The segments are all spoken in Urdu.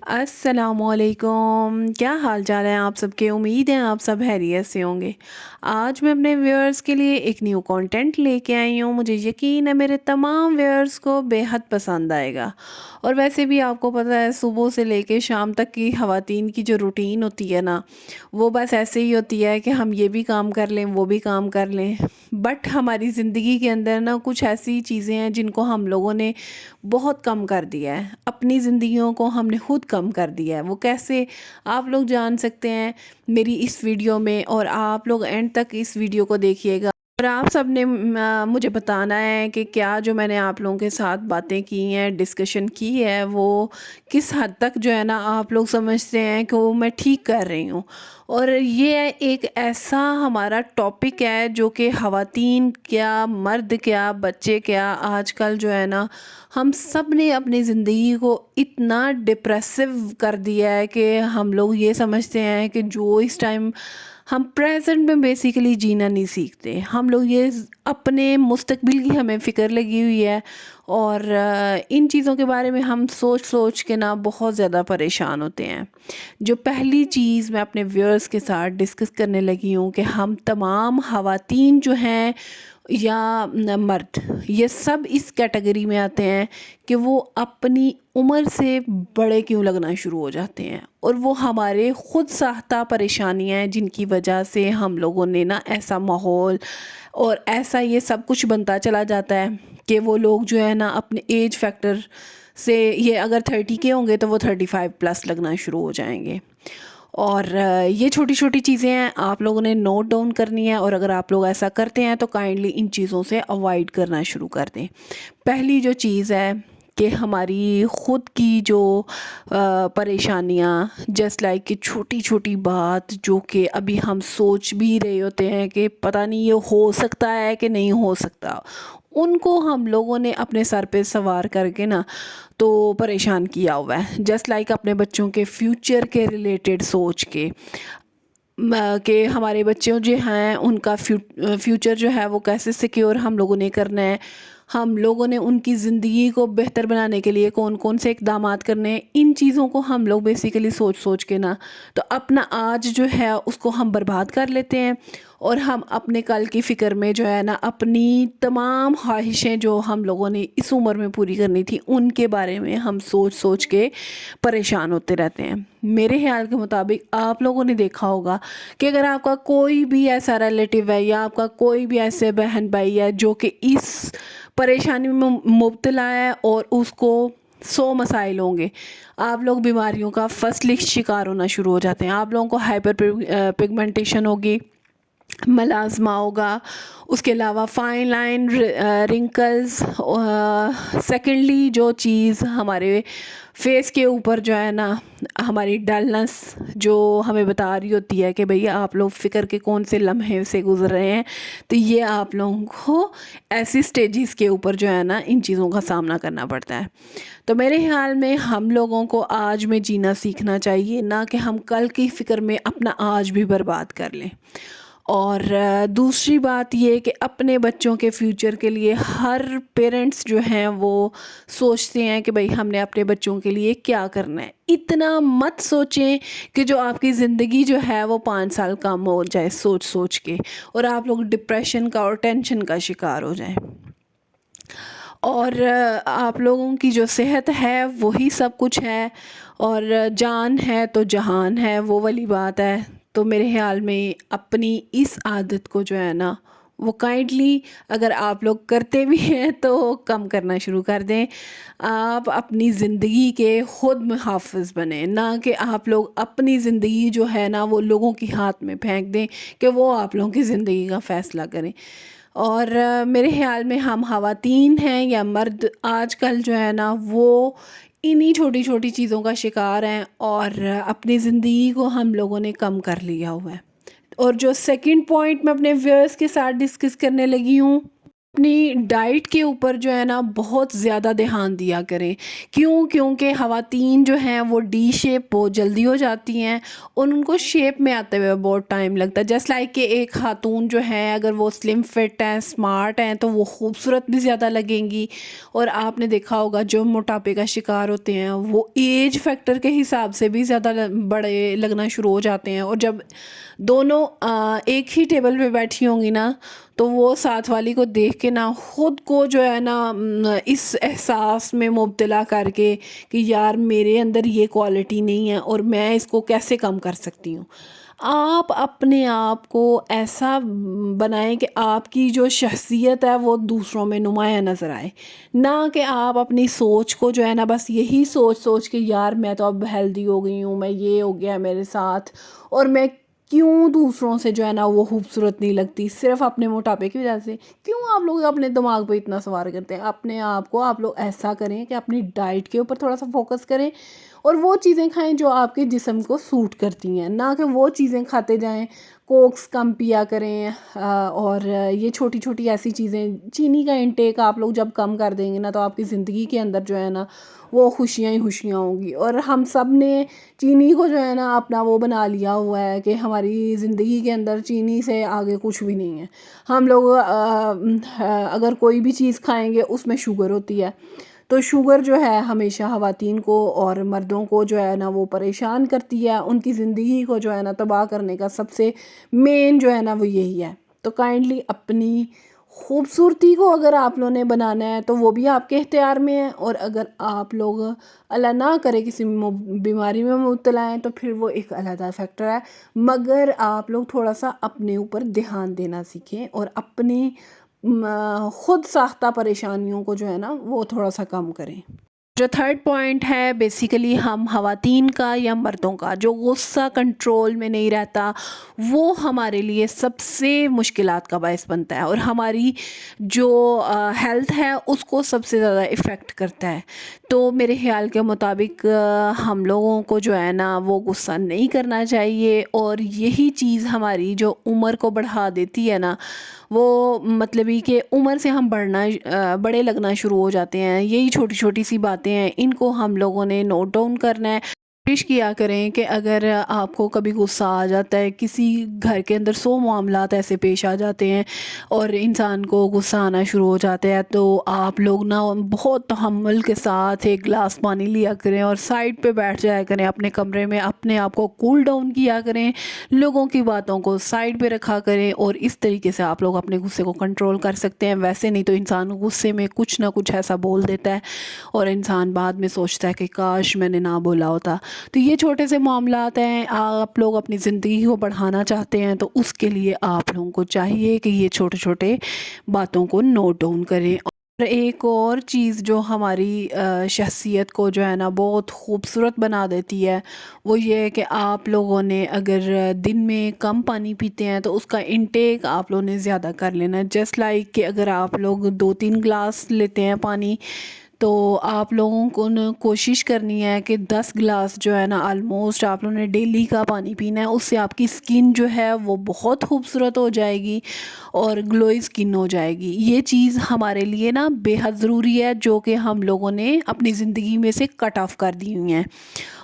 السلام علیکم، کیا حال چال ہے آپ سب کے؟ امید ہے آپ سب خیریت سے ہوں گے۔ آج میں اپنے ویورز کے لیے ایک نیو کانٹینٹ لے کے آئی ہوں۔ مجھے یقین ہے میرے تمام ویورز کو بے حد پسند آئے گا۔ اور ویسے بھی آپ کو پتہ ہے صبح سے لے کے شام تک کی خواتین کی جو روٹین ہوتی ہے نا، وہ بس ایسے ہی ہوتی ہے کہ ہم یہ بھی کام کر لیں وہ بھی کام کر لیں۔ بٹ ہماری زندگی کے اندر نا کچھ ایسی چیزیں ہیں جن کو ہم لوگوں نے بہت کم کر دیا ہے، اپنی زندگیوں کو ہم نے خود کم کر دیا ہے۔ وہ کیسے آپ لوگ جان سکتے ہیں میری اس ویڈیو میں، اور آپ لوگ اینڈ تک اس ویڈیو کو دیکھیے گا۔ اور آپ سب نے مجھے بتانا ہے کہ کیا جو میں نے آپ لوگوں کے ساتھ باتیں کی ہیں، ڈسکشن کی ہے، وہ کس حد تک جو ہے نا آپ لوگ سمجھتے ہیں کہ وہ میں ٹھیک کر رہی ہوں۔ اور یہ ایک ایسا ہمارا ٹاپک ہے جو کہ خواتین کیا، مرد کیا، بچے کیا، آج کل جو ہے نا ہم سب نے اپنی زندگی کو اتنا ڈپریسو کر دیا ہے کہ ہم لوگ یہ سمجھتے ہیں کہ جو اس ٹائم ہم پریزنٹ میں بیسیکلی جینا نہیں سیکھتے۔ ہم لوگ یہ اپنے مستقبل کی ہمیں فکر لگی ہوئی ہے، اور ان چیزوں کے بارے میں ہم سوچ سوچ کے نا بہت زیادہ پریشان ہوتے ہیں۔ جو پہلی چیز میں اپنے ویورز کے ساتھ ڈسکس کرنے لگی ہوں کہ ہم تمام خواتین جو ہیں یا مرد، یہ سب اس کیٹیگری میں آتے ہیں کہ وہ اپنی عمر سے بڑے کیوں لگنا شروع ہو جاتے ہیں، اور وہ ہمارے خود ساختہ پریشانیاں ہیں جن کی وجہ سے ہم لوگوں نے نا ایسا ماحول اور ایسا یہ سب کچھ بنتا چلا جاتا ہے کہ وہ لوگ جو ہے نا اپنے ایج فیکٹر سے، یہ اگر 30 کے ہوں گے تو وہ 35+ لگنا شروع ہو جائیں گے۔ اور یہ چھوٹی چھوٹی چیزیں ہیں، آپ لوگوں نے نوٹ ڈاؤن کرنی ہے، اور اگر آپ لوگ ایسا کرتے ہیں تو کائنڈلی ان چیزوں سے اوائڈ کرنا شروع کر دیں۔ پہلی جو چیز ہے کہ ہماری خود کی جو پریشانیاں، جسٹ لائک کہ چھوٹی چھوٹی بات جو کہ ابھی ہم سوچ بھی رہے ہوتے ہیں کہ پتہ نہیں یہ ہو سکتا ہے کہ نہیں ہو سکتا، ان کو ہم لوگوں نے اپنے سر پہ سوار کر کے نا تو پریشان کیا ہوا ہے۔ جسٹ لائک اپنے بچوں کے فیوچر کے ریلیٹڈ سوچ کے کہ ہمارے بچوں جو ہیں ان کا فیوچر جو ہے وہ کیسے سیکیور ہم لوگوں نے کرنا ہے، ہم لوگوں نے ان کی زندگی کو بہتر بنانے کے لیے کون کون سے اقدامات کرنے ہیں، ان چیزوں کو ہم لوگ بیسیکلی سوچ سوچ کے نا تو اپنا آج جو ہے اس کو ہم برباد کر لیتے ہیں، اور ہم اپنے کل کی فکر میں جو ہے نا اپنی تمام خواہشیں جو ہم لوگوں نے اس عمر میں پوری کرنی تھی ان کے بارے میں ہم سوچ سوچ کے پریشان ہوتے رہتے ہیں۔ میرے خیال کے مطابق آپ لوگوں نے دیکھا ہوگا کہ اگر آپ کا کوئی بھی ایسا ریلیٹیو ہے یا آپ کا کوئی بھی ایسے بہن بھائی ہے جو کہ اس پریشانی میں مبتلا ہے اور اس کو 100 مسائل ہوں گے، آپ لوگ بیماریوں کا فرسٹ لسٹ شکار ہونا شروع ہو جاتے ہیں۔ آپ لوگوں کو ہائپر پگمنٹیشن ہوگی، ملازمہ ہوگا، اس کے علاوہ فائن لائن، رنکلز، سیکنڈلی جو چیز ہمارے فیس کے اوپر جو ہے نا ہماری ڈلنس جو ہمیں بتا رہی ہوتی ہے کہ بھئی آپ لوگ فکر کے کون سے لمحے سے گزر رہے ہیں، تو یہ آپ لوگوں کو ایسی سٹیجز کے اوپر جو ہے نا ان چیزوں کا سامنا کرنا پڑتا ہے۔ تو میرے خیال میں ہم لوگوں کو آج میں جینا سیکھنا چاہیے، نہ کہ ہم کل کی فکر میں اپنا آج بھی برباد کر لیں۔ اور دوسری بات یہ کہ اپنے بچوں کے فیوچر کے لیے ہر پیرنٹس جو ہیں وہ سوچتے ہیں کہ بھئی ہم نے اپنے بچوں کے لیے کیا کرنا ہے۔ اتنا مت سوچیں کہ جو آپ کی زندگی جو ہے وہ 5 سال کم ہو جائے سوچ سوچ کے، اور آپ لوگ ڈپریشن کا اور ٹینشن کا شکار ہو جائیں۔ اور آپ لوگوں کی جو صحت ہے وہی سب کچھ ہے، اور جان ہے تو جہان ہے، وہ والی بات ہے۔ تو میرے خیال میں اپنی اس عادت کو جو ہے نا وہ کائنڈلی اگر آپ لوگ کرتے بھی ہیں تو کم کرنا شروع کر دیں۔ آپ اپنی زندگی کے خود محافظ بنیں، نہ کہ آپ لوگ اپنی زندگی جو ہے نا وہ لوگوں کی ہاتھ میں پھینک دیں کہ وہ آپ لوگوں کی زندگی کا فیصلہ کریں۔ اور میرے خیال میں ہم خواتین ہیں یا مرد آج کل جو ہے نا وہ انہی چھوٹی چھوٹی چیزوں کا شکار ہیں، اور اپنی زندگی کو ہم لوگوں نے کم کر لیا ہوا ہے۔ اور جو سیکنڈ پوائنٹ میں اپنے ویورز کے ساتھ ڈسکس کرنے لگی ہوں اپنی ڈائٹ کے اوپر جو ہے نا بہت زیادہ دھیان دیا کریں. کیونکہ خواتین جو ہیں وہ ڈی شیپ بہت جلدی ہو جاتی ہیں اور ان کو شیپ میں آتے ہوئے بہت ٹائم لگتا ہے. جسٹ لائک کہ ایک خاتون جو ہے اگر وہ سلم فٹ ہیں، اسمارٹ ہیں، تو وہ خوبصورت بھی زیادہ لگیں گی. اور آپ نے دیکھا ہوگا جو موٹاپے کا شکار ہوتے ہیں وہ ایج فیکٹر کے حساب سے بھی زیادہ بڑے لگنا شروع ہو جاتے ہیں. اور جب دونوں ایک ہی ٹیبل پہ بیٹھی ہوں گی نا تو وہ ساتھ والی کو دیکھ کے نا خود کو جو ہے نا اس احساس میں مبتلا کر کے کہ یار میرے اندر یہ کوالٹی نہیں ہے اور میں اس کو کیسے کم کر سکتی ہوں. آپ اپنے آپ کو ایسا بنائیں کہ آپ کی جو شخصیت ہے وہ دوسروں میں نمایاں نظر آئے، نہ کہ آپ اپنی سوچ کو جو ہے نا بس یہی سوچ کے یار میں تو اب ہیلدی ہو گئی ہوں، میں یہ ہو گیا میرے ساتھ اور میں کیوں دوسروں سے جو ہے نا وہ خوبصورت نہیں لگتی صرف اپنے موٹاپے کی وجہ سے. کیوں آپ لوگ اپنے دماغ پہ اتنا سوار کرتے ہیں؟ اپنے آپ کو آپ لوگ ایسا کریں کہ اپنی ڈائٹ کے اوپر تھوڑا سا فوکس کریں اور وہ چیزیں کھائیں جو آپ کے جسم کو سوٹ کرتی ہیں، نہ کہ وہ چیزیں کھاتے جائیں. کوکس کم پیا کریں اور یہ چھوٹی چھوٹی ایسی چیزیں، چینی کا انٹیک آپ لوگ جب کم کر دیں گے نا تو آپ کی زندگی کے اندر جو ہے نا وہ خوشیاں ہی خوشیاں ہوں گی. اور ہم سب نے چینی کو جو ہے نا اپنا وہ بنا لیا ہوا ہے کہ ہماری زندگی کے اندر چینی سے آگے کچھ بھی نہیں ہے. ہم لوگ اگر کوئی بھی چیز کھائیں گے اس میں شوگر ہوتی ہے، تو شوگر جو ہے ہمیشہ خواتین کو اور مردوں کو جو ہے نا وہ پریشان کرتی ہے. ان کی زندگی کو جو ہے نا تباہ کرنے کا سب سے مین جو ہے نا وہ یہی ہے. تو کائنڈلی اپنی خوبصورتی کو اگر آپ لوگوں نے بنانا ہے تو وہ بھی آپ کے اختیار میں ہے، اور اگر آپ لوگ اللہ نہ کرے کسی بیماری میں مبتلا ہیں تو پھر وہ ایک علیحدہ فیکٹر ہے. مگر آپ لوگ تھوڑا سا اپنے اوپر دھیان دینا سیکھیں اور اپنی خود ساختہ پریشانیوں کو جو ہے نا وہ تھوڑا سا کم کریں. جو تھرڈ پوائنٹ ہے بیسیکلی ہم خواتین کا یا مردوں کا جو غصہ کنٹرول میں نہیں رہتا وہ ہمارے لیے سب سے مشکلات کا باعث بنتا ہے اور ہماری جو ہیلتھ ہے اس کو سب سے زیادہ افیکٹ کرتا ہے. تو میرے خیال کے مطابق ہم لوگوں کو جو ہے نا وہ غصہ نہیں کرنا چاہیے، اور یہی چیز ہماری جو عمر کو بڑھا دیتی ہے نا وہ مطلب ہی کہ عمر سے ہم بڑے لگنا شروع ہو جاتے ہیں. یہی چھوٹی چھوٹی سی باتیں ہیں، ان کو ہم لوگوں نے نوٹ ڈاؤن کرنا ہے. کوشش کیا کریں کہ اگر آپ کو کبھی غصہ آ جاتا ہے، کسی گھر کے اندر 100 معاملات ایسے پیش آ جاتے ہیں اور انسان کو غصہ آنا شروع ہو جاتا ہے، تو آپ لوگ نا بہت تحمل کے ساتھ ایک گلاس پانی لیا کریں اور سائڈ پہ بیٹھ جایا کریں اپنے کمرے میں، اپنے آپ کو کول ڈاؤن کیا کریں، لوگوں کی باتوں کو سائڈ پہ رکھا کریں، اور اس طریقے سے آپ لوگ اپنے غصے کو کنٹرول کر سکتے ہیں. ویسے نہیں تو انسان غصے میں کچھ نہ کچھ ایسا بول دیتا ہے اور انسان بعد میں سوچتا ہے کہ کاش میں نے نہ بولا ہوتا. تو یہ چھوٹے سے معاملات ہیں. آپ لوگ اپنی زندگی کو بڑھانا چاہتے ہیں تو اس کے لیے آپ لوگوں کو چاہیے کہ یہ چھوٹے چھوٹے باتوں کو نوٹ ڈاؤن کریں. اور ایک اور چیز جو ہماری شخصیت کو جو ہے نا بہت خوبصورت بنا دیتی ہے وہ یہ ہے کہ آپ لوگوں نے اگر دن میں کم پانی پیتے ہیں تو اس کا انٹیک آپ لوگوں نے زیادہ کر لینا ہے. جسٹ لائک کہ اگر آپ لوگ 2-3 گلاس لیتے ہیں پانی تو آپ لوگوں کو کوشش کرنی ہے کہ 10 گلاس جو ہے نا آلموسٹ آپ لوگوں نے ڈیلی کا پانی پینا ہے. اس سے آپ کی سکن جو ہے وہ بہت خوبصورت ہو جائے گی اور گلوئی سکن ہو جائے گی. یہ چیز ہمارے لیے نا بے حد ضروری ہے جو کہ ہم لوگوں نے اپنی زندگی میں سے کٹ آف کر دی ہوئی ہیں.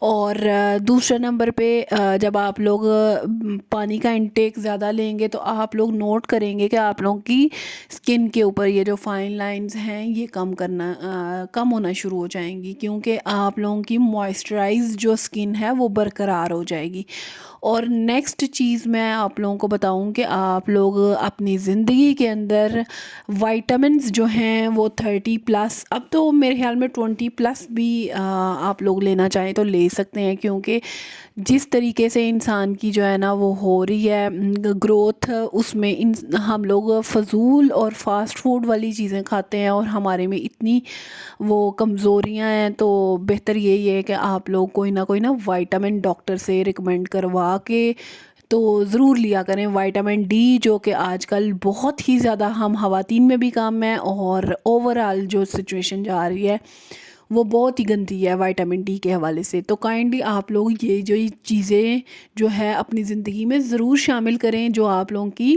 اور دوسرے نمبر پہ جب آپ لوگ پانی کا انٹیک زیادہ لیں گے تو آپ لوگ نوٹ کریں گے کہ آپ لوگوں کی سکن کے اوپر یہ جو فائن لائنز ہیں یہ کم ہونا شروع ہو جائیں گی، کیونکہ آپ لوگوں کی موئسچرائز جو سکن ہے وہ برقرار ہو جائے گی. اور نیکسٹ چیز میں آپ لوگوں کو بتاؤں کہ آپ لوگ اپنی زندگی کے اندر وائٹامنز جو ہیں وہ 30+، اب تو میرے خیال میں 20+ بھی آپ لوگ لینا چاہیں تو لے سکتے ہیں، کیونکہ جس طریقے سے انسان کی جو ہے نا وہ ہو رہی ہے گروتھ، اس میں ہم لوگ فضول اور فاسٹ فوڈ والی چیزیں کھاتے ہیں اور ہمارے میں اتنی وہ کمزوریاں ہیں. تو بہتر یہی ہے کہ آپ لوگ کوئی نہ وائٹامن ڈاکٹر سے ریکمینڈ کروا کے تو ضرور لیا کریں. وائٹامن ڈی جو کہ آج کل بہت ہی زیادہ ہم خواتین میں بھی کم ہے، اور اوورآل جو سچویشن جا رہی ہے وہ بہت ہی گندی ہے وائٹامن ڈی کے حوالے سے. تو کائنڈلی آپ لوگ یہ جو چیزیں جو ہے اپنی زندگی میں ضرور شامل کریں جو آپ لوگوں کی